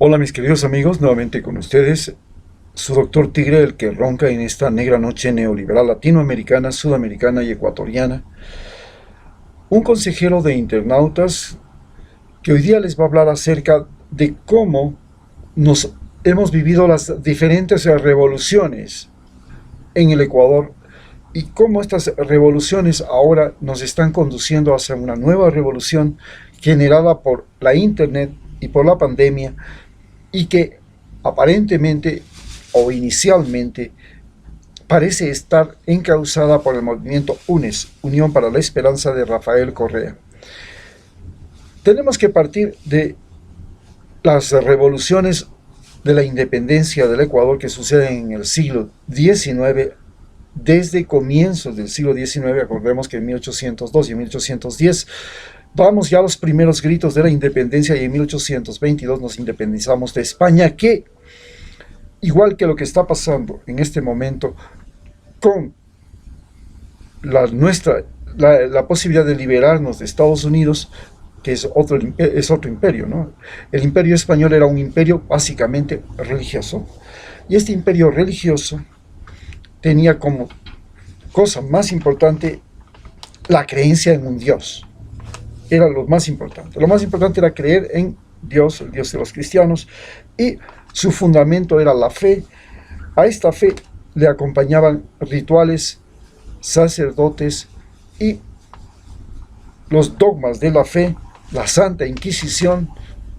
Hola mis queridos amigos, nuevamente con ustedes, su doctor Tigre, el que ronca en esta negra noche neoliberal latinoamericana, sudamericana y ecuatoriana. Un consejero de internautas que hoy día les va a hablar acerca de cómo nos hemos vivido las diferentes revoluciones en el Ecuador y cómo estas revoluciones ahora nos están conduciendo hacia una nueva revolución generada por la internet y por la pandemia, y que aparentemente o inicialmente parece estar encauzada por el movimiento UNES, Unión para la Esperanza de Rafael Correa. Tenemos que partir de las revoluciones de la independencia del Ecuador que suceden en el siglo XIX. Desde comienzos del siglo XIX, acordemos que en 1802 y en 1810 vamos ya a los primeros gritos de la independencia, y en 1822 nos independizamos de España, que, igual que lo que está pasando en este momento con la posibilidad de liberarnos de Estados Unidos, que es otro imperio, ¿no? El imperio español era un imperio básicamente religioso, y este imperio religioso tenía como cosa más importante la creencia en un Dios. Era lo más importante. Lo más importante era creer en Dios, el Dios de los cristianos, y su fundamento era la fe. A esta fe le acompañaban rituales, sacerdotes y los dogmas de la fe, la Santa Inquisición.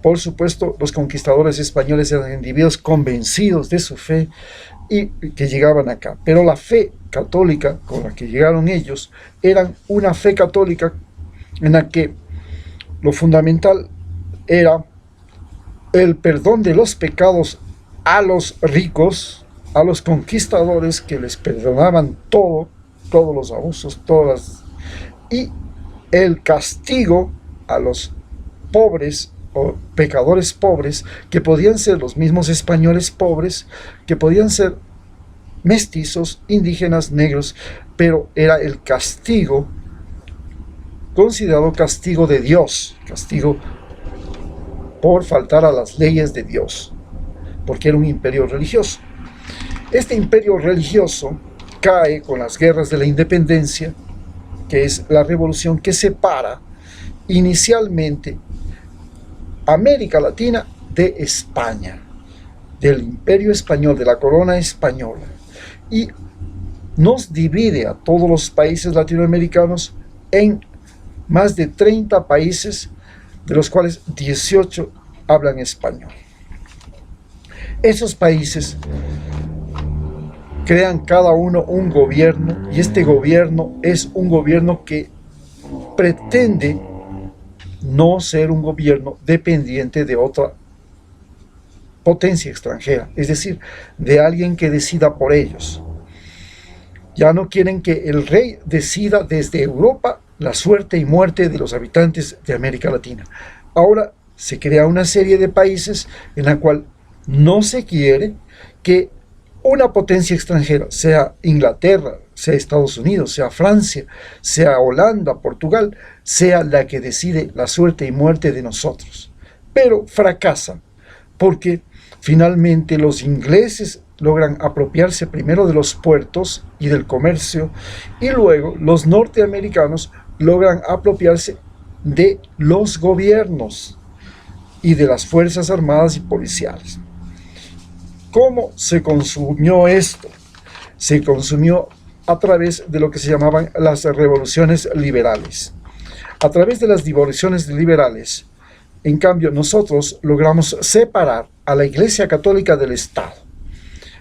Por supuesto, los conquistadores españoles eran individuos convencidos de su fe y que llegaban acá. Pero la fe católica con la que llegaron ellos era una fe católica en la que lo fundamental era el perdón de los pecados a los ricos, a los conquistadores, que les perdonaban todo, todos los abusos, y el castigo a los pobres o pecadores pobres, que podían ser los mismos españoles pobres, que podían ser mestizos, indígenas, negros, pero era el castigo considerado castigo de Dios, castigo por faltar a las leyes de Dios, porque era un imperio religioso. Este imperio religioso cae con las guerras de la independencia, que es la revolución que separa inicialmente América Latina de España, del imperio español, de la corona española, y nos divide a todos los países latinoamericanos en más de 30 países, de los cuales 18 hablan español. Esos países crean cada uno un gobierno, y este gobierno es un gobierno que pretende no ser un gobierno dependiente de otra potencia extranjera, es decir, de alguien que decida por ellos. Ya no quieren que el rey decida desde Europa la suerte y muerte de los habitantes de América Latina. Ahora se crea una serie de países en la cual no se quiere que una potencia extranjera, sea Inglaterra, sea Estados Unidos, sea Francia, sea Holanda, Portugal, sea la que decide la suerte y muerte de nosotros. Pero fracasan, porque finalmente los ingleses logran apropiarse primero de los puertos y del comercio, y luego los norteamericanos logran apropiarse de los gobiernos y de las fuerzas armadas y policiales. ¿Cómo se consumió esto? Se consumió a través de lo que se llamaban las revoluciones liberales. A través de las revoluciones liberales, en cambio, nosotros logramos separar a la Iglesia Católica del Estado.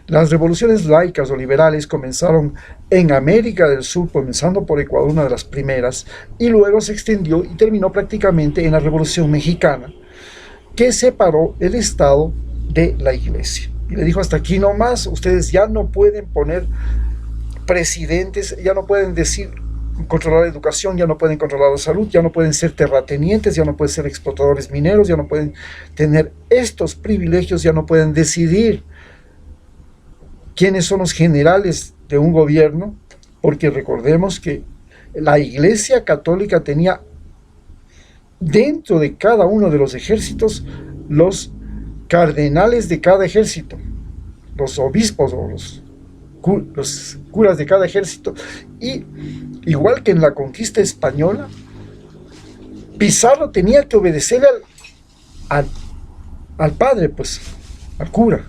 Las revoluciones laicas o liberales comenzaron en América del Sur, comenzando por Ecuador, una de las primeras, y luego se extendió y terminó prácticamente en la Revolución Mexicana, que separó el Estado de la Iglesia. Y le dijo: hasta aquí no más, ustedes ya no pueden poner presidentes, ya no pueden controlar la educación, ya no pueden controlar la salud, ya no pueden ser terratenientes, ya no pueden ser explotadores mineros, ya no pueden tener estos privilegios, ya no pueden decidir quiénes son los generales de un gobierno, porque recordemos que la Iglesia Católica tenía dentro de cada uno de los ejércitos los cardenales de cada ejército, los obispos o los curas de cada ejército. Y igual que en la conquista española, Pizarro tenía que obedecer al padre, pues, al cura.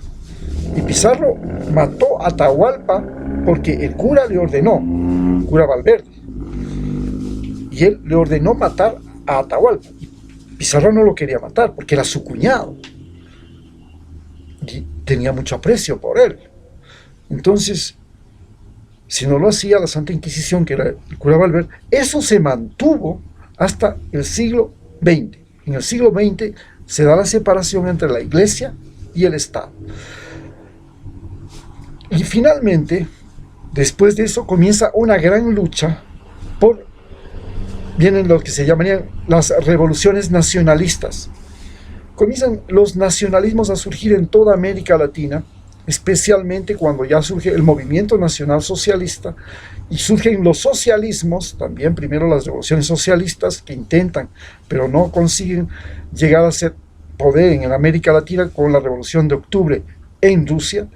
Y Pizarro mató a Atahualpa porque el cura le ordenó, cura Valverde, y él le ordenó matar a Atahualpa. Y Pizarro no lo quería matar porque era su cuñado y tenía mucho aprecio por él. Entonces, si no lo hacía la Santa Inquisición, que era el cura Valverde, eso se mantuvo hasta el siglo XX. En el siglo XX se da la separación entre la Iglesia y el Estado. Y finalmente, después de eso, comienza una gran lucha vienen lo que se llamarían las revoluciones nacionalistas. Comienzan los nacionalismos a surgir en toda América Latina, especialmente cuando ya surge el movimiento nacional socialista y surgen los socialismos, también primero las revoluciones socialistas que intentan, pero no consiguen llegar a ser poder en América Latina con la Revolución de Octubre en Rusia,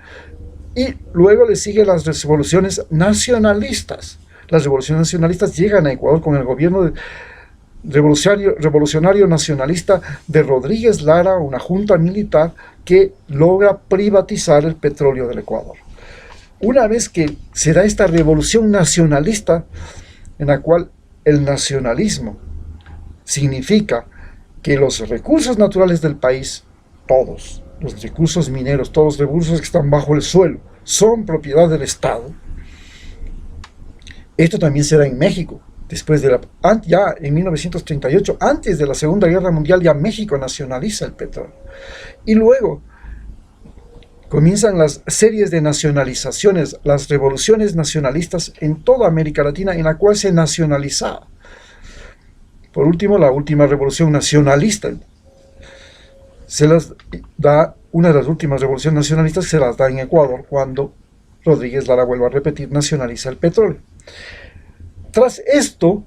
y luego le siguen las revoluciones nacionalistas. Las revoluciones nacionalistas llegan a Ecuador con el gobierno revolucionario nacionalista de Rodríguez Lara, una junta militar que logra privatizar el petróleo del Ecuador. Una vez que se da esta revolución nacionalista, en la cual el nacionalismo significa que los recursos naturales del país, todos, los recursos mineros, todos los recursos que están bajo el suelo, son propiedad del Estado. Esto también se da en México. Después ya en 1938, antes de la Segunda Guerra Mundial, ya México nacionaliza el petróleo. Y luego comienzan las series de nacionalizaciones, las revoluciones nacionalistas en toda América Latina, en la cual se nacionalizaba. Por último, la última revolución nacionalista se las da, una de las últimas revoluciones nacionalistas se las da en Ecuador, cuando Rodríguez Lara, vuelvo a repetir, nacionaliza el petróleo. Tras esto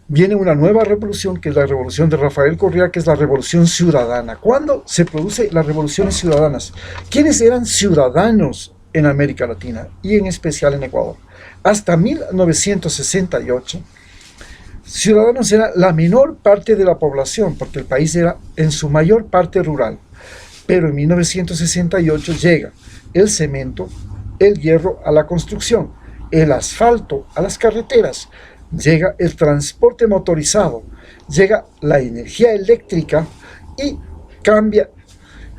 viene una nueva revolución, que es la revolución de Rafael Correa, que es la revolución ciudadana. ¿Cuándo se produce las revoluciones ciudadanas? ¿Quiénes eran ciudadanos en América Latina y en especial en Ecuador? Hasta 1968, ciudadanos era la menor parte de la población, porque el país era en su mayor parte rural. Pero en 1968 llega el cemento, el hierro a la construcción, el asfalto a las carreteras, llega el transporte motorizado, llega la energía eléctrica y cambia.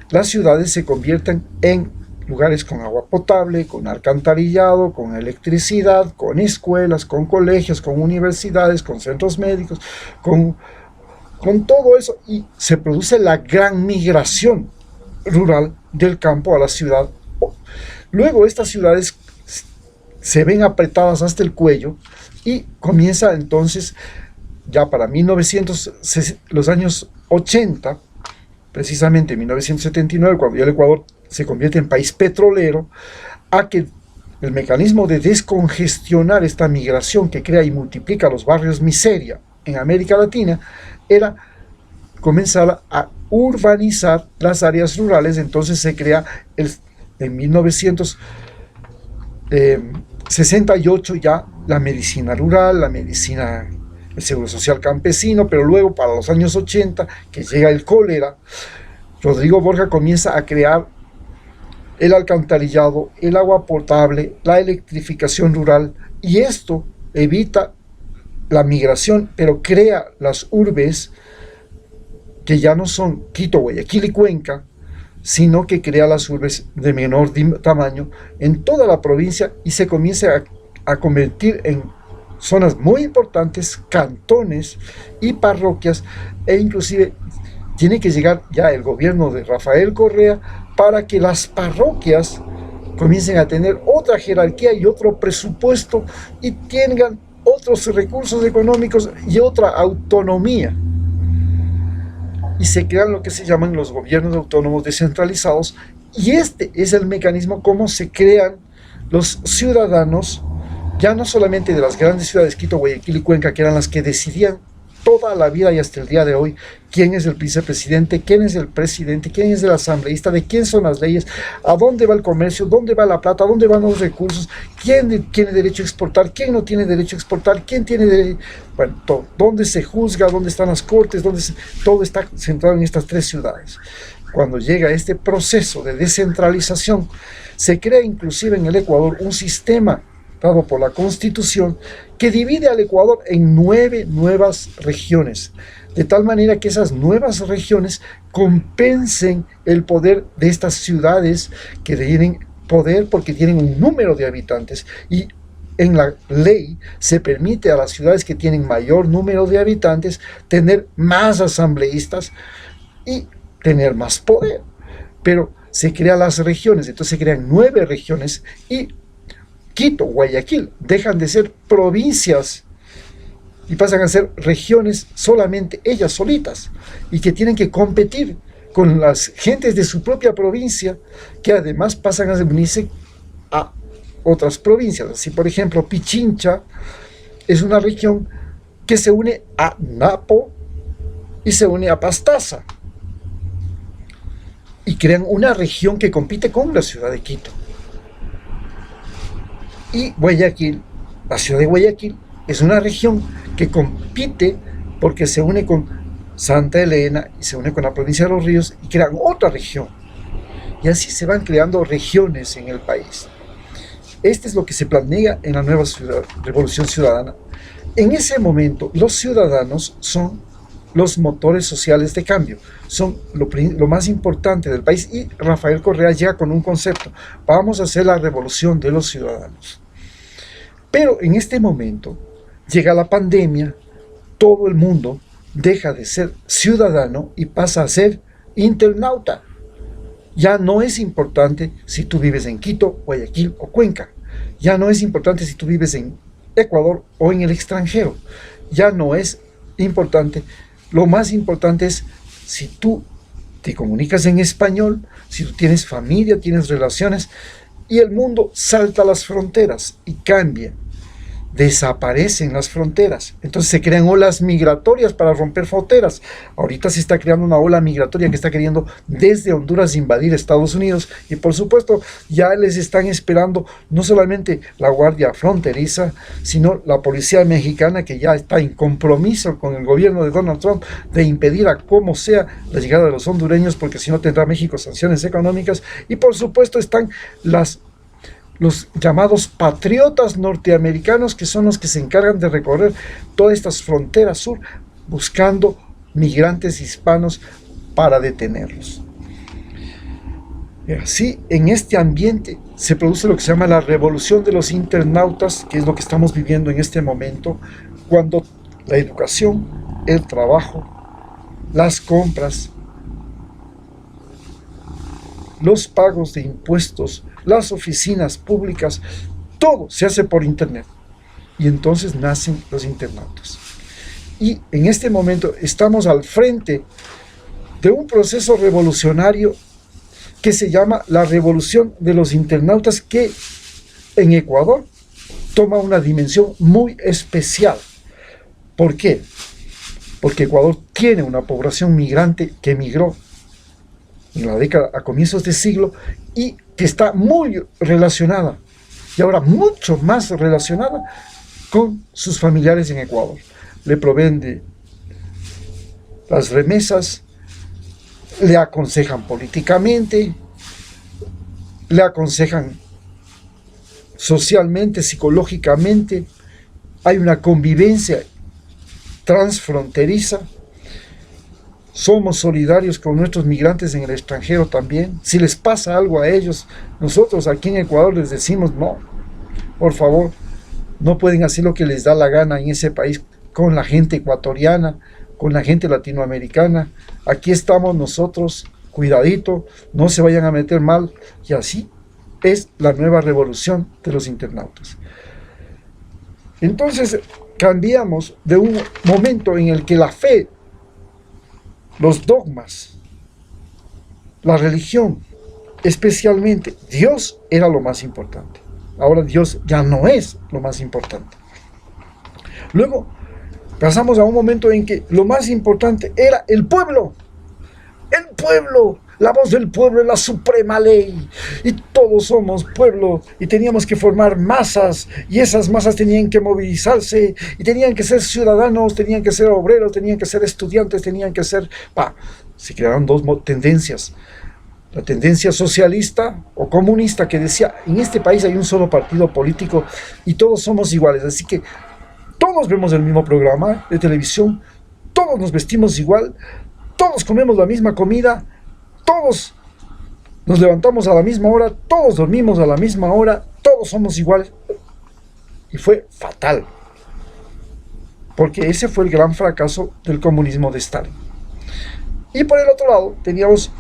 Las ciudades se convierten en lugares con agua potable, con alcantarillado, con electricidad, con escuelas, con colegios, con universidades, con centros médicos, con todo eso, y se produce la gran migración rural del campo a la ciudad. Luego estas ciudades se ven apretadas hasta el cuello y comienza entonces, ya para los años 80, precisamente en 1979, cuando ya el Ecuador se convierte en país petrolero, a que el mecanismo de descongestionar esta migración que crea y multiplica los barrios miseria en América Latina era comenzar a urbanizar las áreas rurales. Entonces se crea en 1968 ya la medicina rural, el seguro social campesino, pero luego para los años 80, que llega el cólera, Rodrigo Borja comienza a crear el alcantarillado, el agua potable, la electrificación rural, y esto evita la migración, pero crea las urbes que ya no son Quito, Guayaquil y Cuenca, sino que crea las urbes de menor tamaño en toda la provincia, y se comienza a convertir en zonas muy importantes, cantones y parroquias, e inclusive tiene que llegar ya el gobierno de Rafael Correa para que las parroquias comiencen a tener otra jerarquía y otro presupuesto y tengan otros recursos económicos y otra autonomía. Y se crean lo que se llaman los gobiernos autónomos descentralizados, y este es el mecanismo como se crean los ciudadanos, ya no solamente de las grandes ciudades, Quito, Guayaquil y Cuenca, que eran las que decidían toda la vida y hasta el día de hoy quién es el vicepresidente, quién es el presidente, quién es el asambleísta, de quién son las leyes, a dónde va el comercio, dónde va la plata, a dónde van los recursos, quién tiene derecho a exportar, quién no tiene derecho a exportar, quién tiene derecho, bueno, todo, dónde se juzga, dónde están las cortes, todo está centrado en estas 3 ciudades. Cuando llega este proceso de descentralización, se crea inclusive en el Ecuador un sistema dado por la Constitución que divide al Ecuador en 9 nuevas regiones, de tal manera que esas nuevas regiones compensen el poder de estas ciudades que tienen poder porque tienen un número de habitantes, y en la ley se permite a las ciudades que tienen mayor número de habitantes tener más asambleístas y tener más poder. Pero se crean las regiones, entonces se crean 9 regiones, y Quito, Guayaquil dejan de ser provincias y pasan a ser regiones solamente ellas solitas, y que tienen que competir con las gentes de su propia provincia, que además pasan a unirse a otras provincias. Así, por ejemplo, Pichincha es una región que se une a Napo y se une a Pastaza, y crean una región que compite con la ciudad de Quito. Y Guayaquil, la ciudad de Guayaquil, es una región que compite porque se une con Santa Elena y se une con la provincia de Los Ríos y crean otra región. Y así se van creando regiones en el país. Este es lo que se plantea en la nueva revolución ciudadana. En ese momento, los ciudadanos son los motores sociales de cambio, son lo más importante del país, y Rafael Correa llega con un concepto: vamos a hacer la revolución de los ciudadanos. Pero en este momento llega la pandemia, todo el mundo deja de ser ciudadano y pasa a ser internauta. Ya no es importante si tú vives en Quito, Guayaquil o Cuenca. Ya no es importante si tú vives en Ecuador o en el extranjero. Ya no es importante. Lo más importante es si tú te comunicas en español, si tú tienes familia, tienes relaciones, y el mundo salta las fronteras y cambia. Desaparecen las fronteras, entonces se crean olas migratorias para romper fronteras. Ahorita se está creando una ola migratoria que está queriendo desde Honduras invadir Estados Unidos, y por supuesto ya les están esperando no solamente la Guardia Fronteriza, sino la policía mexicana, que ya está en compromiso con el gobierno de Donald Trump de impedir a como sea la llegada de los hondureños, porque si no tendrá México sanciones económicas. Y por supuesto están los llamados patriotas norteamericanos, que son los que se encargan de recorrer todas estas fronteras sur buscando migrantes hispanos para detenerlos. Y así, en este ambiente se produce lo que se llama la revolución de los internautas, que es lo que estamos viviendo en este momento, cuando la educación, el trabajo, las compras, los pagos de impuestos, las oficinas públicas, todo se hace por internet. Y entonces nacen los internautas. Y en este momento estamos al frente de un proceso revolucionario que se llama la revolución de los internautas, que en Ecuador toma una dimensión muy especial. ¿Por qué? Porque Ecuador tiene una población migrante que emigró en la década, a comienzos de siglo, y que está muy relacionada, y ahora mucho más relacionada, con sus familiares en Ecuador. Le proveen de las remesas, le aconsejan políticamente, le aconsejan socialmente, psicológicamente. Hay una convivencia transfronteriza. Somos solidarios con nuestros migrantes en el extranjero también. Si les pasa algo a ellos, nosotros aquí en Ecuador les decimos: no, por favor, no pueden hacer lo que les da la gana en ese país con la gente ecuatoriana, con la gente latinoamericana. Aquí estamos nosotros, cuidadito, no se vayan a meter mal. Y así es la nueva revolución de los internautas. Entonces cambiamos de un momento en el que la fe, los dogmas, la religión, especialmente Dios, era lo más importante. Ahora Dios ya no es lo más importante. Luego Pasamos a un momento en que lo más importante era el pueblo. El pueblo, la voz del pueblo es la suprema ley. Y todos somos pueblo y teníamos que formar masas. Y esas masas tenían que movilizarse y tenían que ser ciudadanos, tenían que ser obreros, tenían que ser estudiantes, tenían que ser... Se crearon dos tendencias. La tendencia socialista o comunista que decía, en este país hay un solo partido político y todos somos iguales. Así que todos vemos el mismo programa de televisión, todos nos vestimos igual, todos comemos la misma comida, todos nos levantamos a la misma hora, todos dormimos a la misma hora, todos somos iguales. Y fue fatal, porque ese fue el gran fracaso del comunismo de Stalin. Y por el otro lado teníamos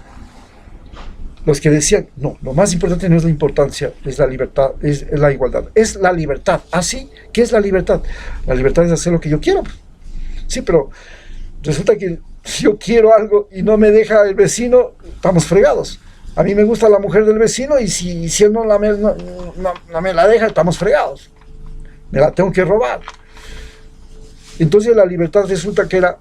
los que decían, no, lo más importante no es la importancia, es la libertad, es la igualdad, es la libertad. ¿Así? ¿Qué es la libertad? La libertad es hacer lo que yo quiero. Sí, pero resulta que yo quiero algo y no me deja el vecino, estamos fregados. A mí me gusta la mujer del vecino y si él no me la deja, estamos fregados. Me la tengo que robar. Entonces la libertad resulta que era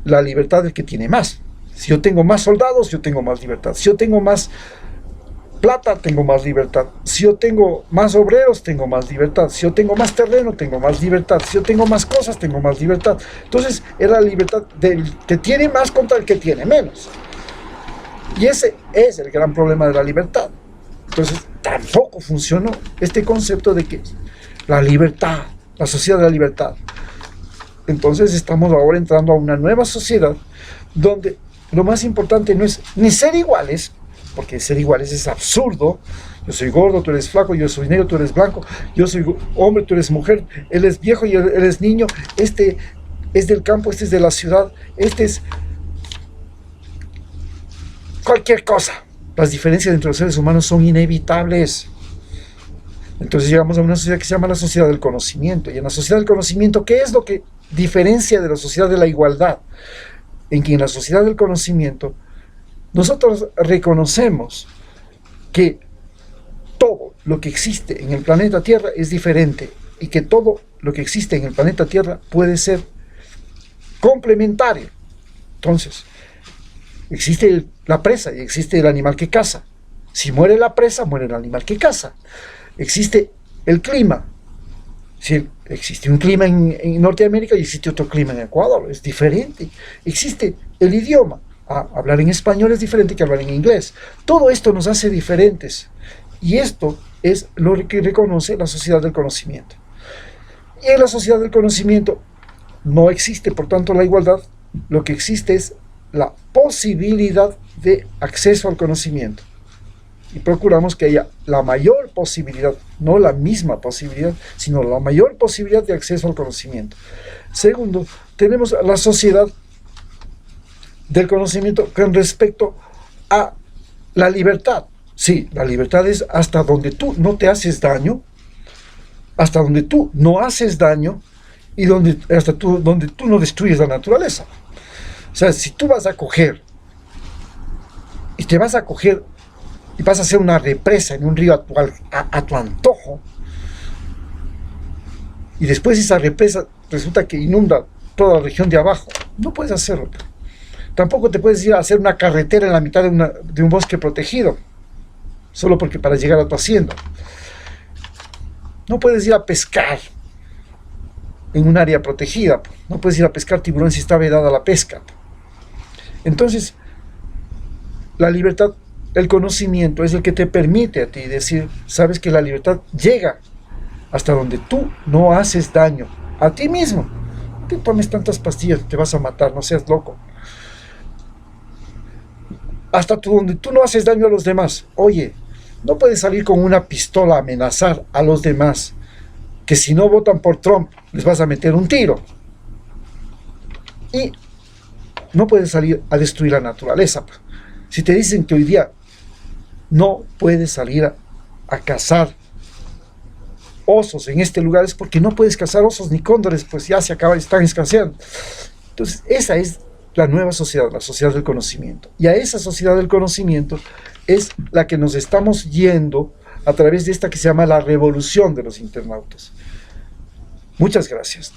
la libertad del que tiene más. Si yo tengo más soldados, yo tengo más libertad. Si yo tengo más plata, tengo más libertad. Si yo tengo más obreros, tengo más libertad. Si yo tengo más terreno, tengo más libertad. Si yo tengo más cosas, tengo más libertad. Entonces era la libertad del que tiene más contra el que tiene menos. Y ese es el gran problema de la libertad. Entonces tampoco funcionó este concepto de que la libertad, la sociedad de la libertad. Entonces estamos ahora entrando a una nueva sociedad donde lo más importante no es ni ser iguales, porque ser iguales es absurdo. Yo soy gordo, tú eres flaco, yo soy negro, tú eres blanco, yo soy hombre, tú eres mujer, él es viejo y él es niño, este es del campo, este es de la ciudad, este es cualquier cosa. Las diferencias entre los seres humanos son inevitables. Entonces llegamos a una sociedad que se llama la sociedad del conocimiento. Y en la sociedad del conocimiento, ¿qué es lo que diferencia de la sociedad de la igualdad? En que en la sociedad del conocimiento nosotros reconocemos que todo lo que existe en el planeta Tierra es diferente y que todo lo que existe en el planeta Tierra puede ser complementario. Entonces, existe la presa y existe el animal que caza. Si muere la presa, muere el animal que caza. Existe el clima. Si existe un clima en Norteamérica y existe otro clima en Ecuador, es diferente. Existe el idioma. Hablar en español es diferente que hablar en inglés. Todo esto nos hace diferentes. Y esto es lo que reconoce la sociedad del conocimiento. Y en la sociedad del conocimiento no existe, por tanto, la igualdad. Lo que existe es la posibilidad de acceso al conocimiento. Y procuramos que haya la mayor posibilidad, no la misma posibilidad, sino la mayor posibilidad de acceso al conocimiento. Segundo, tenemos la sociedad del conocimiento con respecto a la libertad. Sí, la libertad es hasta donde tú no te haces daño, hasta donde tú no haces daño y donde tú no destruyes la naturaleza. O sea, si tú vas a coger y te vas a coger y vas a hacer una represa en un río a tu antojo, y después esa represa resulta que inunda toda la región de abajo, no puedes hacerlo. Tampoco te puedes ir a hacer una carretera en la mitad de un bosque protegido, solo porque para llegar a tu hacienda. No puedes ir a pescar en un área protegida, no puedes ir a pescar tiburón si está vedada la pesca. Entonces, la libertad, el conocimiento es el que te permite a ti decir, sabes que la libertad llega hasta donde tú no haces daño a ti mismo. No te tomes tantas pastillas, te vas a matar, no seas loco. Hasta donde tú no haces daño a los demás. Oye, no puedes salir con una pistola a amenazar a los demás, que si no votan por Trump les vas a meter un tiro. Y no puedes salir a destruir la naturaleza. Si te dicen que hoy día no puedes salir a cazar osos en este lugar, es porque no puedes cazar osos ni cóndores, pues ya se acaban, están escaseando. Entonces esa es la nueva sociedad, la sociedad del conocimiento. Y a esa sociedad del conocimiento es la que nos estamos yendo a través de esta que se llama la revolución de los internautas. Muchas gracias.